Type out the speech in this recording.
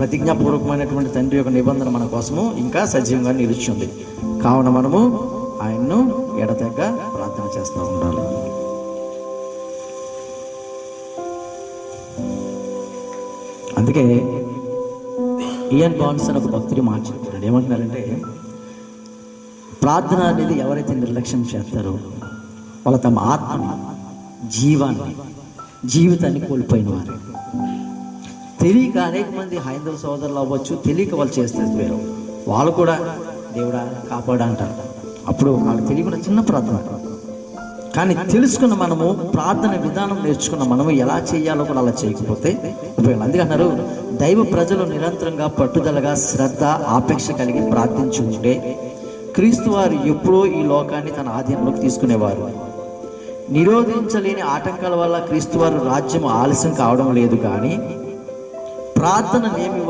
ప్రతిజ్ఞాపూర్వకమైనటువంటి తండ్రి యొక్క నిబంధన మన కోసము ఇంకా సజీవంగా నిలిచి ఉంది. కావున మనము ఆయన్ను ఎడతెగ ప్రార్థన చేస్తూ ఉండాలి. అందుకే ఇయాన్ బాన్స్ అని ఒక భక్తుడు మాట్లాడుతున్నాడు. ఏమంటున్నారంటే, ప్రార్థన అనేది ఎవరైతే నిర్లక్ష్యం చేస్తారో వాళ్ళ తమ ఆత్మని, జీవితాన్ని కోల్పోయిన వారు. తెలియక అనేక మంది హైందవ సోదరులు అవ్వచ్చు, తెలియక వాళ్ళు చేస్తే వాళ్ళు కూడా దేవుడా కాపాడా అంటారు. అప్పుడు వాళ్ళకి తెలియకుండా చిన్న ప్రార్థన. కానీ తెలుసుకున్న మనము, ప్రార్థన విధానం నేర్చుకున్న మనము ఎలా చేయాలో కూడా అలా చేయకపోతే ఉపయోగం. అందుకే అన్నారు, దైవ ప్రజలు నిరంతరంగా పట్టుదలగా శ్రద్ధ ఆపేక్ష కలిగి ప్రార్థించుకుంటే క్రీస్తు వారు ఎప్పుడో ఈ లోకాన్ని తన ఆధీనంలోకి తీసుకునేవారు. నిరోధించలేని ఆటంకాల వల్ల క్రీస్తు వారు రాజ్యం ఆలస్యం కావడం లేదు. కానీ ప్రార్థన నేమి